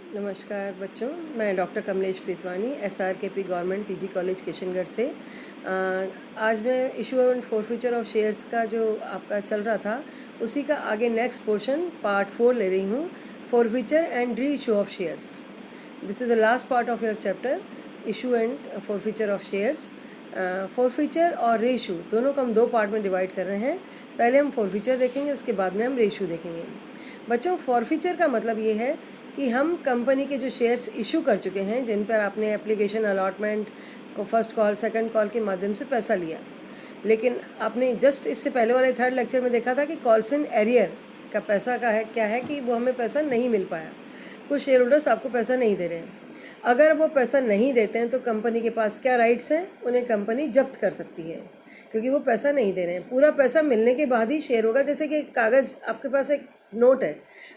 नमस्कार बच्चों, मैं doctor Kamlesh Pritwani SRKP government PG college Kishangarh से। आज मैं issue and forfeiture of shares का जो आपका चल रहा था उसी का आगे नेक्स्ट पोर्शन पार्ट 4 ले रही हूँ, forfeiture and re issue of shares. This is the last part of your chapter, issue and forfeiture of shares. Forfeiture और री इशू दोनों को हम दो पार्ट में डिवाइड कर रहे हैं। पहले हम फॉरफीचर देखेंगे, उसके बाद में हम री इशू देखेंगे। बच्चों, फॉरफीचर का मतलब ये है कि हम कंपनी के जो शेयर्स इशू कर चुके हैं, जिन पर आपने एप्लीकेशन अलॉटमेंट को फर्स्ट कॉल सेकंड कॉल के माध्यम से पैसा लिया, लेकिन आपने जस्ट इससे पहले वाले थर्ड लेक्चर में देखा था कि कॉल्स इन एरियर का पैसा का है क्या है कि वो हमें पैसा नहीं मिल पाया। कुछ शेयर होल्डर्स आपको पैसा नहीं दे रहे हैं। अगर वो पैसा नहीं देते हैं तो कंपनी के पास क्या राइट्स हैं? उन्हें कंपनी जब्त कर सकती है, क्योंकि वो पैसा नहीं दे रहे हैं। पूरा पैसा मिलने के बाद ही शेयर होगा। जैसे कि कागज़, आपके पास एक नोट है,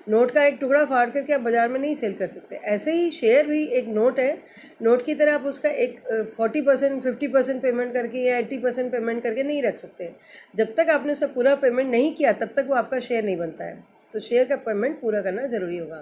नोट का एक टुकड़ा फाड़ करके आप बाज़ार में नहीं सेल कर सकते। ऐसे ही शेयर भी एक नोट है, नोट की तरह आप उसका एक 40% 50% पेमेंट करके या 80% पेमेंट करके नहीं रख सकते। जब तक आपने उसका पूरा पेमेंट नहीं किया तब तक वो आपका शेयर नहीं बनता है। तो शेयर का पेमेंट पूरा करना ज़रूरी होगा।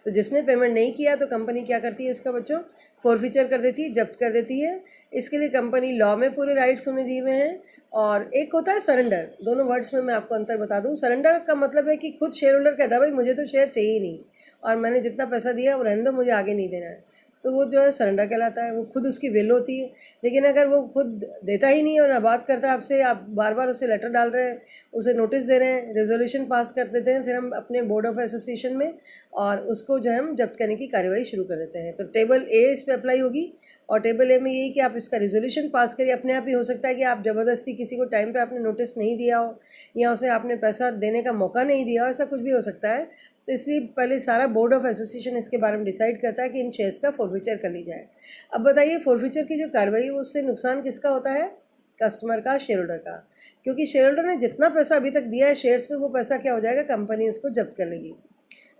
तो जिसने पेमेंट नहीं किया तो कंपनी क्या करती है? इसका बच्चों फॉरफीचर कर देती है, जब्त कर देती है। इसके लिए कंपनी लॉ में पूरे राइट्स उन्हें दिए हुए हैं। और एक होता है सरेंडर। दोनों वर्ड्स में मैं आपको अंतर बता दूं। सरेंडर का मतलब है कि खुद शेयर होल्डर कहता है भाई मुझे तो शेयर चाहिए ही नहीं, और मैंने जितना पैसा दिया वो रहने दो, मुझे आगे नहीं देना है। तो वो जो है सरेंडर कहलाता है। वो खुद उसकी वैल्यू होती है। लेकिन अगर वो खुद देता ही नहीं है और ना बात करता है आपसे, आप बार बार उसे लेटर डाल रहे हैं, उसे नोटिस दे रहे हैं, रेजोल्यूशन पास कर देते हैं फिर हम अपने बोर्ड ऑफ एसोसिएशन में, और उसको जो है हम जब्त करने की कार्यवाही शुरू कर देते हैं। तो टेबल ए इस पर अप्लाई होगी। और टेबल ए में यही कि आप इसका रेजोल्यूशन पास करिए। अपने आप ही हो सकता है कि आप ज़बरदस्ती किसी को टाइम पे आपने नोटिस नहीं दिया हो, या उसे आपने पैसा देने का मौका नहीं दिया हो, ऐसा कुछ भी हो सकता है। तो इसलिए पहले सारा बोर्ड ऑफ एसोसिएशन इसके बारे में डिसाइड करता है कि इन शेयर्स का फॉरफीचर कर ली जाए। अब बताइए, फॉरफीचर की जो कार्रवाई है उससे नुकसान किसका होता है? कस्टमर का, शेयर होल्डर का। क्योंकि शेयर होल्डर ने जितना पैसा अभी तक दिया है शेयर्स में, वो पैसा क्या हो जाएगा? कंपनी उसको जब्त कर लेगी।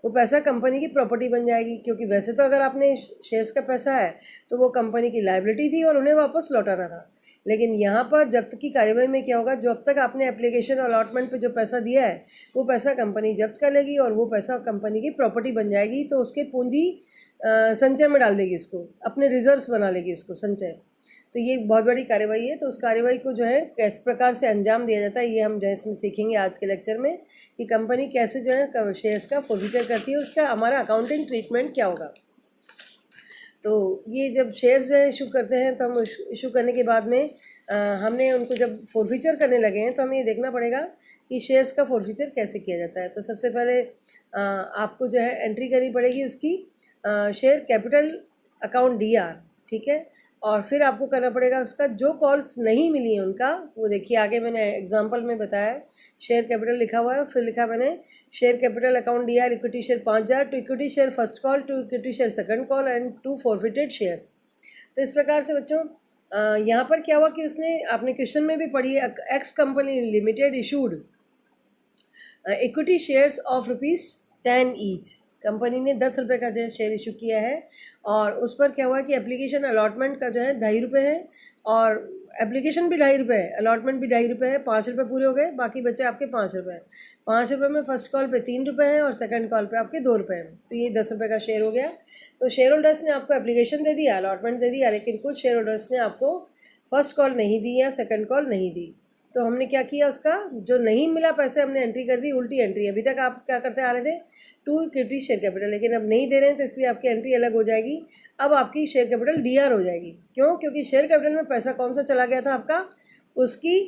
वो पैसा कंपनी की प्रॉपर्टी बन जाएगी। क्योंकि वैसे तो अगर आपने शेयर्स का पैसा है तो वो कंपनी की लायबिलिटी थी और उन्हें वापस लौटाना था। लेकिन यहाँ पर जब्त की कार्यवाही में क्या होगा? जो अब तक आपने एप्लीकेशन अलॉटमेंट पे जो पैसा दिया है वो पैसा कंपनी जब्त कर लेगी और वो पैसा कंपनी की प्रॉपर्टी बन जाएगी। तो उसके पूंजी संचय में डाल देगी, उसको अपने रिजर्व्स बना लेगी, उसको संचय। तो ये बहुत बड़ी कार्यवाही है। तो उस कार्यवाही को जो है किस प्रकार से अंजाम दिया जाता है, ये हम जो है इसमें सीखेंगे आज के लेक्चर में, कि कंपनी कैसे जो है शेयर्स का फॉरफीचर करती है, उसका हमारा अकाउंटिंग ट्रीटमेंट क्या होगा। तो ये जब शेयर्स जो है इशू करते हैं तो हम इशू करने के बाद में हमने उनको जब फॉरफीचर करने लगे हैं तो हमें ये देखना पड़ेगा कि शेयर्स का फॉरफीचर कैसे किया जाता है। तो सबसे पहले आपको जो है एंट्री करनी पड़ेगी उसकी शेयर कैपिटल अकाउंट DR, ठीक है। और फिर आपको करना पड़ेगा उसका जो कॉल्स नहीं मिली हैं उनका, वो देखिए आगे मैंने एग्जांपल में बताया है, शेयर कैपिटल लिखा हुआ है, फिर लिखा मैंने share capital account DR equity share 5000 to equity share first call to equity share second call and to forfeited shares. तो इस प्रकार से बच्चों यहाँ पर क्या हुआ कि उसने, आपने क्वेश्चन में भी पढ़ी है, x company limited issued equity shares of ₹10 each. Company ने 10 रुपये का जो है शेयर इशू किया है। और उस पर क्या हुआ कि एप्लीकेशन अलॉटमेंट का जो है 2.5 रुपये है, और एप्लीकेशन भी 2.5 रुपये है, अलॉटमेंट भी 2.5 रुपये है। 5 रुपये पूरे हो गए, बाकी बचे आपके 5 रुपये। 5 रुपये में फर्स्ट कॉल पे 3 रुपये हैं और सेकंड कॉल पे आपके 2 रुपये हैं। तो ये 10 रुपये का शेयर हो गया। तो शेयर होल्डर्स ने आपको एप्लीकेशन दे दिया, अलॉटमेंट दे दिया, लेकिन कुछ शेयर होल्डर्स ने आपको फर्स्ट कॉल नहीं दी या सेकंड कॉल नहीं दी। तो हमने क्या किया, उसका जो नहीं मिला पैसे हमने एंट्री कर दी, उल्टी एंट्री। अभी तक आप क्या करते आ रहे थे? टू इक्विटी शेयर कैपिटल, लेकिन अब नहीं दे रहे हैं तो इसलिए आपकी एंट्री अलग हो जाएगी। अब आपकी शेयर कैपिटल DR हो जाएगी। क्यों? क्योंकि शेयर कैपिटल में पैसा कौन सा चला गया था आपका? उसकी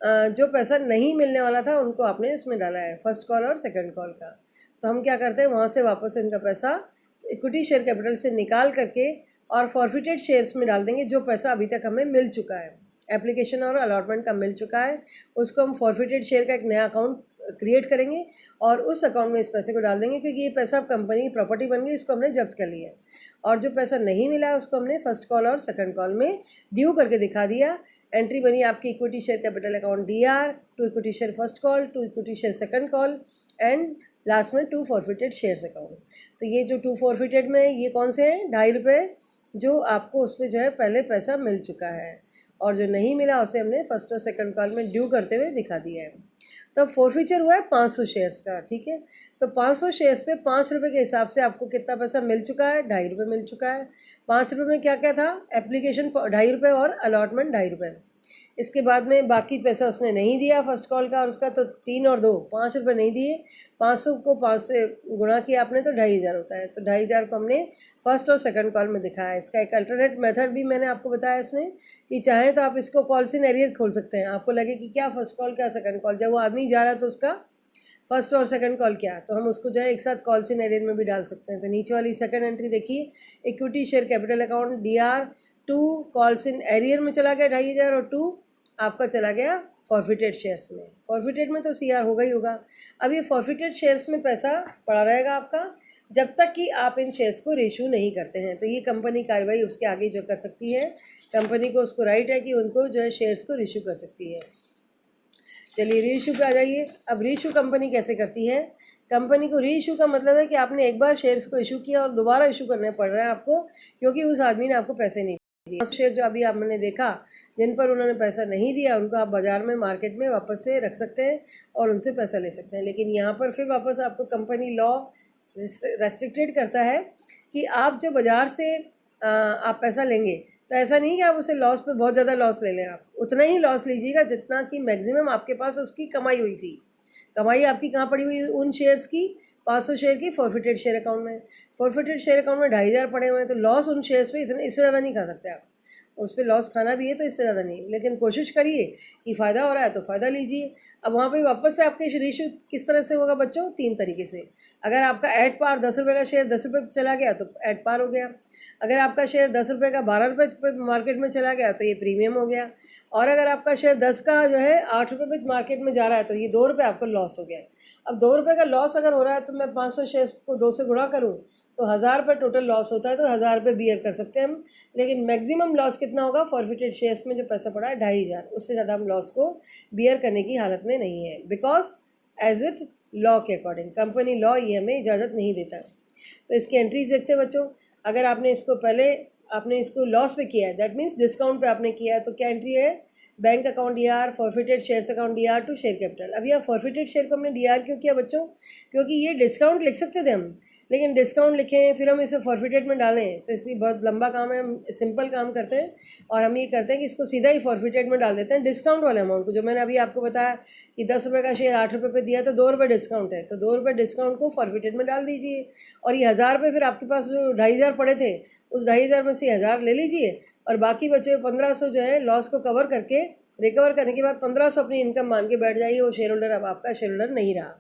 जो पैसा नहीं मिलने वाला था उनको आपने इसमें डाला है, फर्स्ट कॉल और सेकंड कॉल का। तो हम क्या करते हैं, वहाँ से वापस उनका पैसा इक्विटी शेयर कैपिटल से निकाल करके और फॉरफिटेड शेयर्स में डाल देंगे। जो पैसा अभी तक हमें मिल चुका है, एप्लीकेशन और अलॉटमेंट का मिल चुका है, उसको हम फॉरफिटेड शेयर का एक नया अकाउंट क्रिएट करेंगे और उस अकाउंट में इस पैसे को डाल देंगे, क्योंकि ये पैसा अब कंपनी की प्रॉपर्टी बन गई, इसको हमने जब्त कर लिया। और जो पैसा नहीं मिला है उसको हमने फर्स्ट कॉल और सेकंड कॉल में ड्यू करके दिखा दिया। एंट्री बनी आपकी equity share capital account DR to equity share first call to equity share second call and last में टू फॉरफिटेड शेयर्स अकाउंट। तो ये जो टू फॉरफिटेड में ये कौन से हैं? 2.5 रुपये, जो आपको उस पर जो है पहले पैसा मिल चुका है, और जो नहीं मिला उसे हमने फर्स्ट और सेकंड कॉल में ड्यू करते हुए दिखा दिया है। तो अब फोरफीचर हुआ है 500 शेयर्स का, ठीक है। तो 500 शेयर्स पे 5 रुपये के हिसाब से आपको कितना पैसा मिल चुका है, 2.5 रुपये मिल चुका है। 5 रुपये में क्या क्या था, एप्लीकेशन 2.5 रुपये और अलॉटमेंट 2.5 रुपये। इसके बाद में बाकी पैसा उसने नहीं दिया फर्स्ट कॉल का, और उसका तो 3 और 2 5 रुपये नहीं दिए। 500 को 5 से गुणा किया आपने तो 2,500 होता है। तो 2,500 को हमने फर्स्ट और सेकंड कॉल में दिखाया है। इसका एक अल्टरनेट मेथड भी मैंने आपको बताया इसमें कि चाहें तो आप इसको कॉल्स इन एरियर खोल सकते हैं। आपको लगे कि क्या फर्स्ट कॉल क्या सेकंड कॉल, जब वो आदमी जा रहा है तो उसका फर्स्ट और सेकंड कॉल क्या, तो हम उसको जो है एक साथ कॉल्स इन एरियर में भी डाल सकते हैं। तो नीचे वाली सेकंड एंट्री देखिए, equity share capital account DR2 calls in arrear में चला गया 2,500, और 2 आपका चला गया फॉरफिटेड शेयर्स में। फॉरफिटेड में तो CR होगा ही होगा। अब ये फॉरफिटेड शेयर्स में पैसा पड़ा रहेगा आपका जब तक कि आप इन शेयर्स को रेशू नहीं करते हैं। तो ये कंपनी कार्रवाई उसके आगे जो कर सकती है, कंपनी को उसको राइट है कि उनको जो है शेयर्स को रीशू कर सकती है। चलिए रीइशू पे आ जाइए। अब रीइशू कंपनी कैसे करती है, कंपनी को रीइशू का मतलब है कि आपने एक बार शेयर्स को इशू किया और दोबारा इशू करने पड़ रहा है आपको, क्योंकि उस आदमी ने आपको पैसे नहीं दिए। शेयर जो अभी आपने देखा जिन पर उन्होंने पैसा नहीं दिया, उनको आप बाज़ार में मार्केट में वापस से रख सकते हैं और उनसे पैसा ले सकते हैं। लेकिन यहाँ पर फिर वापस आपको कंपनी लॉ रेस्ट्रिक्टेड करता है कि आप जो बाज़ार से आप पैसा लेंगे तो ऐसा नहीं कि आप उसे लॉस पे बहुत ज़्यादा लॉस ले लें। आप उतना ही लॉस लीजिएगा जितना कि मैक्सिमम आपके पास उसकी कमाई हुई थी। कमाई आपकी कहाँ पड़ी हुई, उन शेयर्स की 500 शेयर की फॉरफिटेड शेयर अकाउंट में। फॉरफिटेड शेयर अकाउंट में 2,500 पड़े हुए हैं, तो लॉस उन शेयर्स पे इतने इससे ज़्यादा नहीं खा सकते आप। उस पर लॉस खाना भी है तो इससे ज़्यादा नहीं, लेकिन कोशिश करिए कि फ़ायदा हो रहा है तो फ़ायदा लीजिए। अब वहाँ पे वापस से आपके रेशो किस तरह से होगा बच्चों, 3 तरीके से। अगर आपका एट पार 10 रुपये का शेयर 10 रुपये चला गया तो एट पार हो गया। अगर आपका शेयर 10 रुपये का 12 रुपये पे मार्केट में चला गया तो ये प्रीमियम हो गया। और अगर आपका शेयर 10 का जो है 8 रुपये पे मार्केट में जा रहा है तो ये 2 रुपये आपका लॉस हो गया। अब 2 रुपये का लॉस अगर हो रहा है तो मैं 500 शेयर को 2 से गुणा करूँ तो 1,000 रुपये टोटल लॉस होता है। तो 1,000 रुपये बियर कर सकते हैं हम। लेकिन मैक्सिमम लॉस कितना होगा, फॉरफिटेड शेयर्स में जो पैसा पड़ा है 2,500, उससे ज़्यादा हम लॉस को बियर करने की हालत में नहीं है, बिकॉज एज इट लॉ के अकॉर्डिंग कंपनी लॉ ये हमें इजाज़त नहीं देता। तो इसकी एंट्रीज देखते हैं बच्चों। अगर आपने इसको पहले आपने इसको लॉस पे किया है, दैट मीन्स डिस्काउंट पे आपने किया है, तो क्या एंट्री है, bank account DR, forfeited shares account DR to share capital. अब यहाँ फॉरफिटेड शेयर को हमने DR क्यों किया बच्चों, क्योंकि ये डिस्काउंट लिख सकते थे हम, लेकिन डिस्काउंट लिखें फिर हम इसे फॉरफिटेड में डालें तो इसलिए बहुत लंबा काम है। हम सिंपल काम करते हैं और हम ये करते हैं कि इसको सीधा ही फॉरफिटेड में डाल देते हैं डिस्काउंट वाले अमाउंट को। जो मैंने अभी आपको बताया कि 10 रुपये का शेयर 8 रुपये पे दिया तो 2 रुपये डिस्काउंट है, तो 2 रुपये डिस्काउंट को फॉरफिटेड में डाल दीजिए। और ये 1,000 रुपये फिर आपके पास जो 2,500 पड़े थे उस 2,500 में से 1,000 ले लीजिए और बाकी बचे 1,500 जो है लॉस को कवर करके रिकवर करने के बाद 1,500 अपनी इनकम मान के बैठ जाइए। वो शेयर होल्डर अब आपका शेयर होल्डर नहीं रहा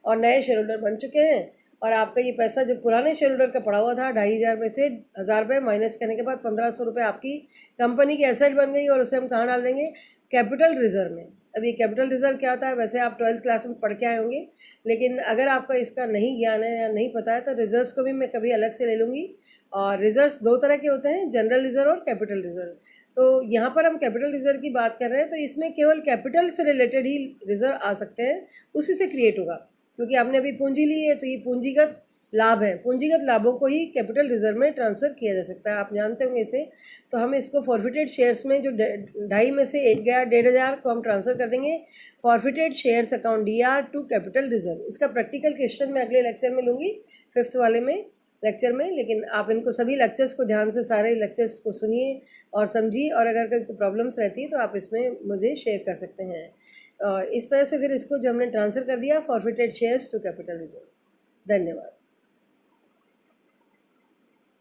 और नए शेयर होल्डर बन चुके हैं। और आपका ये पैसा जो पुराने शेयर होल्डर का पड़ा हुआ था 2,500 में से 1,000 रुपये माइनस करने के बाद 1,500 रुपये आपकी कंपनी की एसेट बन गई और उसे हम कहाँ डाल देंगे, कैपिटल रिजर्व में। अब ये कैपिटल रिजर्व क्या होता है, वैसे आप 12th क्लास में पढ़ के आए होंगे, लेकिन अगर आपका इसका नहीं ज्ञान है या नहीं पता है तो रिजर्व्स को भी मैं कभी अलग से ले लूँगी। और रिजर्व्स 2 तरह के होते हैं, जनरल रिजर्व और कैपिटल रिजर्व। तो यहाँ पर हम कैपिटल रिजर्व की बात कर रहे हैं, तो इसमें केवल कैपिटल से रिलेटेड ही रिजर्व आ सकते हैं, उसी से क्रिएट होगा। क्योंकि आपने अभी पूंजी ली है तो ये पूंजीगत लाभ है, पूंजीगत लाभों को ही कैपिटल रिजर्व में ट्रांसफ़र किया जा सकता है, आप जानते होंगे इसे। तो हम इसको फॉरफिटेड शेयर्स में जो 2.5 में से 1 गया 1,500 को हम ट्रांसफ़र कर देंगे forfeited shares account DR to capital reserve. इसका प्रैक्टिकल क्वेश्चन मैं अगले लेक्चर में लूँगी, 5th वाले में लेक्चर में। लेकिन आप इनको सभी लेक्चर्स को ध्यान से सारे लेक्चर्स को सुनिए और समझिए, और अगर कोई प्रॉब्लम्स रहती है तो आप इसमें मुझे शेयर कर सकते हैं। और इस तरह से फिर इसको जो हमने ट्रांसफ़र कर दिया forfeited shares to capital reserve. धन्यवाद।